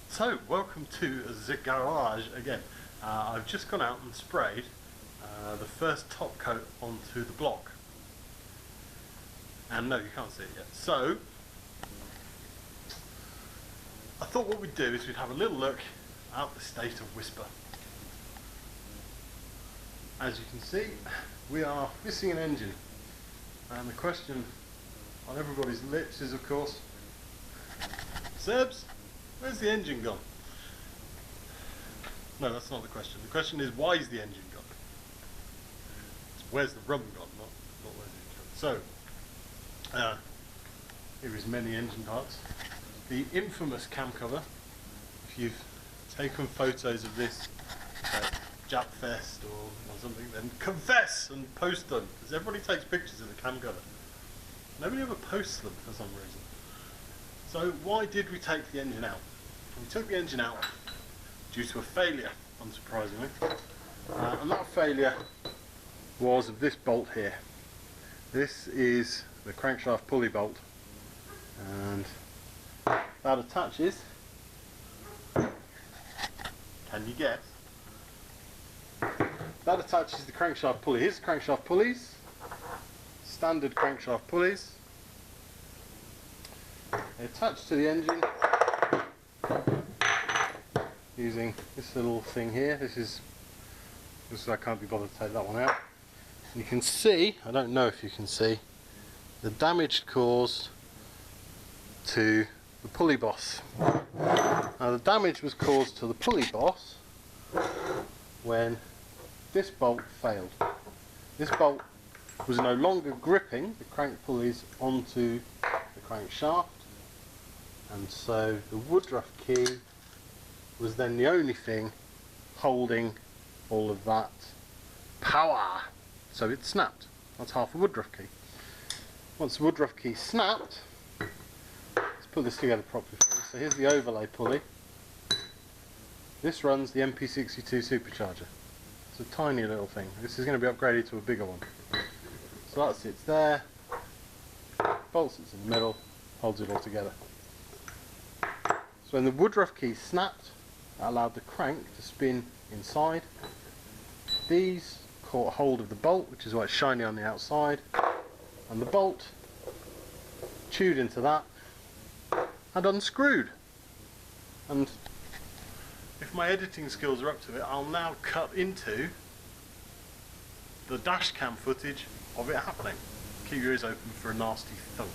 So, welcome to the garage again. I've just gone out and sprayed the first top coat onto the block. And no, you can't see it yet. So, I thought what we'd do is we'd have a little look at the state of Whisper. As you can see, we are missing an engine. And the question on everybody's lips is, of course, Sebs, where's the engine gone? No, that's not the question. The question is, why is the engine gone? It's where's the rum gone, not where's the engine gone. So, here is many engine parts. The infamous cam cover. If you've taken photos of this at Japfest or something, then confess and post them, because everybody takes pictures of the cam cover. Nobody ever posts them for some reason. So why did we take the engine out? We took the engine out due to a failure, unsurprisingly. And that failure was of this bolt here. This is the crankshaft pulley bolt, and that attaches, can you guess? That attaches the crankshaft pulley. Here's the crankshaft pulleys, standard crankshaft pulleys. They attach to the engine using this little thing here. This is I can't be bothered to take that one out. You can see, I don't know if you can see, the damage caused to the pulley boss. Now the damage was caused to the pulley boss when this bolt failed. This bolt was no longer gripping the crank pulleys onto the crankshaft, and so the Woodruff key was then the only thing holding all of that power. So it snapped. That's half a Woodruff key. Once the Woodruff key snapped, let's put this together properly for you. So here's the overlay pulley. This runs the MP62 supercharger. It's a tiny little thing. This is going to be upgraded to a bigger one. So that sits there, bolt sits in the middle, holds it all together. So when the Woodruff key snapped, that allowed the crank to spin inside. These caught hold of the bolt, which is why it's shiny on the outside, and the bolt chewed into that and unscrewed. And if my editing skills are up to it, I'll now cut into the dash cam footage of it happening. Keep your ears open for a nasty thunk.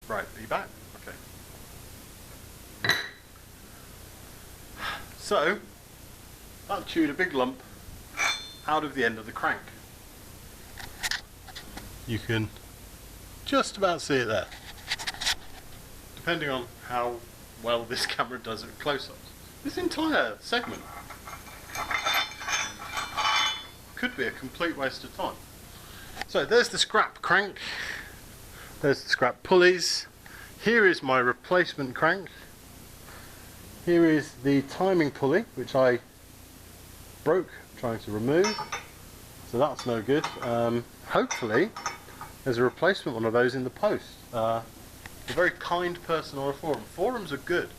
Right, are you back? Okay. So, that chewed a big lump out of the end of the crank. you can just about see it there, depending on how well this camera does at close-ups. This entire segment could be a complete waste of time. So there's the scrap crank, there's the scrap pulleys, here is my replacement crank, here is the timing pulley which I broke trying to remove, so that's no good. Hopefully there's a replacement one of those in the post. A very kind person or a forum. Forums are good.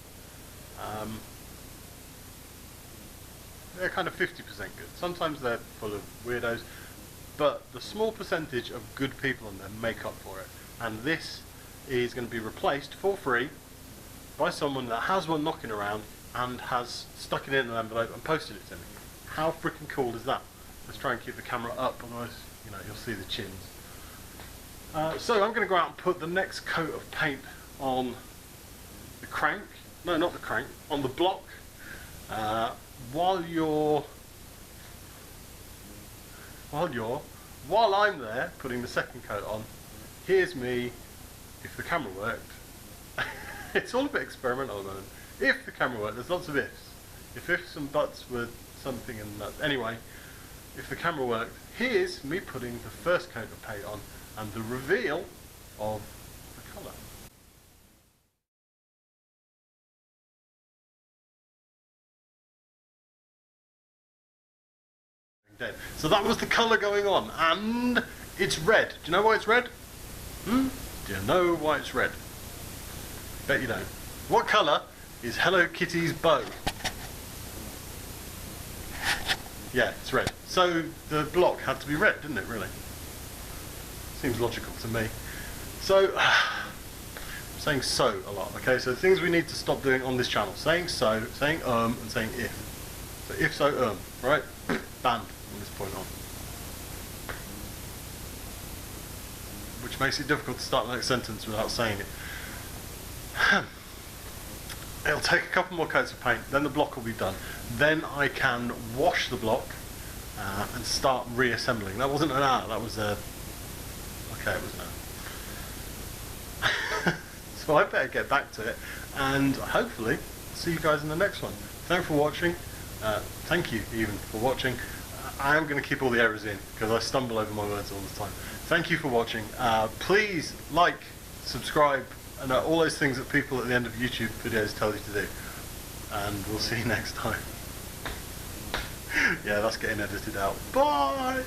They're kind of 50% good. Sometimes they're full of weirdos, but the small percentage of good people on there make up for it. And this is going to be replaced for free by someone that has one knocking around and has stuck it in an envelope and posted it to me. How freaking cool is that? Let's try and keep the camera up, otherwise, you know, you'll see the chins. So I'm going to go out and put the next coat of paint on the crank. No, not the crank. On the block. While I'm there putting the second coat on, here's me, if the camera worked. It's all a bit experimental at the moment. If the camera worked, there's lots of ifs. If and buts were something and that. Anyway, if the camera worked, here's me putting the first coat of paint on and the reveal of the colour. So that was the colour going on, and it's red. Do you know why it's red? Do you know why it's red? Bet you don't. What colour is Hello Kitty's bow? Yeah, it's red. So the block had to be red, didn't it, really? Seems logical to me. So, I'm saying so a lot, okay? So things we need to stop doing on this channel. Saying so, saying and saying if. So if, so, right? Banned from this point on. Which makes it difficult to start the next sentence without saying it. It'll take a couple more coats of paint, then the block will be done. Then I can wash the block and start reassembling. That wasn't an R, that was a... Okay, it was an R. So I better get back to it, and hopefully see you guys in the next one. Thanks for watching. Thank you even for watching. I am going to keep all the errors in because I stumble over my words all the time. Thank you for watching. Please like, subscribe, and all those things that people at the end of YouTube videos tell you to do. And we'll see you next time. Yeah, that's getting edited out. Bye!